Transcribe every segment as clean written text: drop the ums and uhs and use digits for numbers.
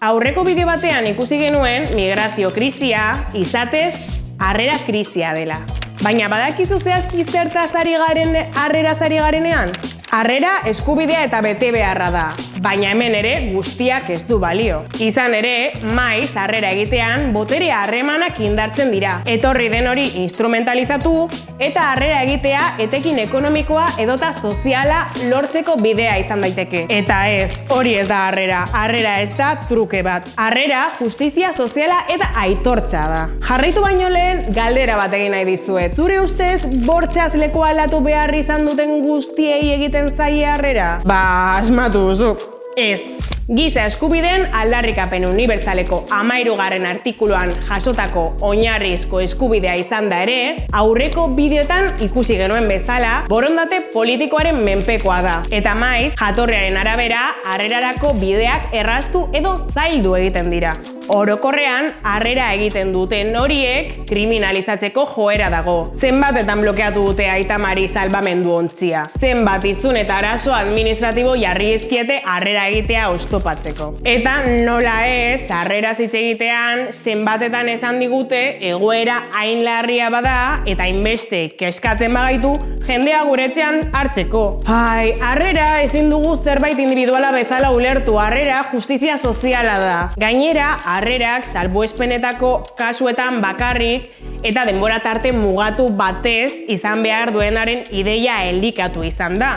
Aurreko bideo batean ikusi genuen migrazio krisia izatez harrera krisia dela. Baina badakizu zehazki zertaz ari garen harreraz ari garenean? Harrera eskubidea eta betebeharra da, baina hemen ere guztiak ez du balio. Izan ere, maiz harrera egitean botere harremanak indartzen dira. Etorri den hori instrumentalizatu eta harrera egitea etekin ekonomikoa edota soziala lortzeko bidea izan daiteke. Eta ez, hori ez da harrera. Harrera ez da truke bat. Harrera justizia soziala eta aitortza da. Jarraitu baino lehen galdera bat egin nahi dizuet. Zure ustez bortzeaz leku aldatu behar izan duten guztiei egiten zaie harrera? Ba, asmatu duzu. Ez. Giza eskubideen aldarrikapen unibertsaleko 13. artikuluan jasotako oinarrizko eskubidea izan da ere, aurreko bideotan ikusi genuen bezala, borondate politikoaren menpekoa da. Eta maiz, jatorriaren arabera, harrerarako bideak erraztu edo zaildu egiten dira. Orokorrean, harrera egiten duten horiek kriminalizatzeko joera dago. Zenbatetan blokeatu dute Aita Mari salbamendu ontzia. Zenbat izun eta arazo administratibo jarri ezkiete harrera egitea oztopatzeko. Eta nola ez, harreraz hitz egitean, zenbatetan esan digute egoera hain larria bada eta hainbeste kezkatzen bagaitu jendea guretzean hartzeko. Harrera ezin dugu zerbait individuala bezala ulertu, harrera justizia soziala da. Gainera, harrerak salbuespenetako kasuetan bakarrik eta denbora tarte mugatu batez izan behar duenaren ideia elikatu izan da.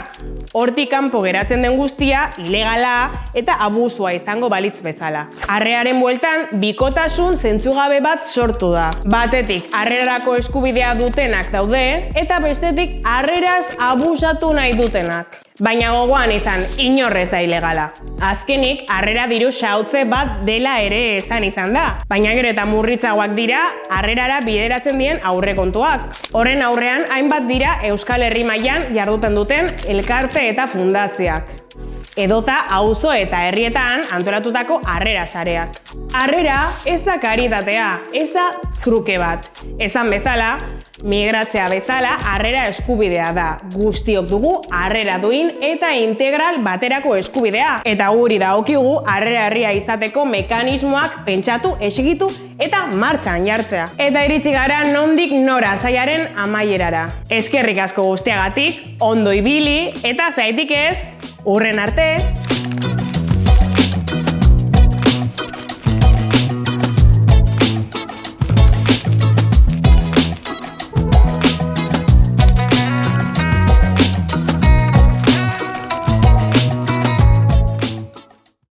Hortik kanpo geratzen den guztia ilegala eta abusua izango balitz bezala. Harreraren bueltan bikotasun zentzugabe bat sortu da. Batetik harrerarako eskubidea dutenak daude eta bestetik harreraz abusatu nahi dutenak. Baina gogoan izan, inorrez da ilegala. Azkenik, harrera diru xahutze bat dela ere esan izan da. Baina gero eta murritzagoak dira, harrerara bideratzen dien aurrekontuak. Horren aurrean, hainbat dira Euskal Herri mailan jarduten duten elkarte eta fundazioak. Edota auzo eta herrietan antolatutako harrera sareak. Harrera ez da karitatea, ez da truke bat. Esan bezala, migratzea bezala harrera eskubidea da. Guztiok dugu harrera duin eta integral baterako eskubidea. Eta guri dagokigu harrera herria izateko mekanismoak pentsatu, exigitu eta martxan jartzea. Eta iritsi gara nondik nora sailaren amaierara. Eskerrik asko guztiagatik, ondo ibili eta zaitik ez, hurren arte!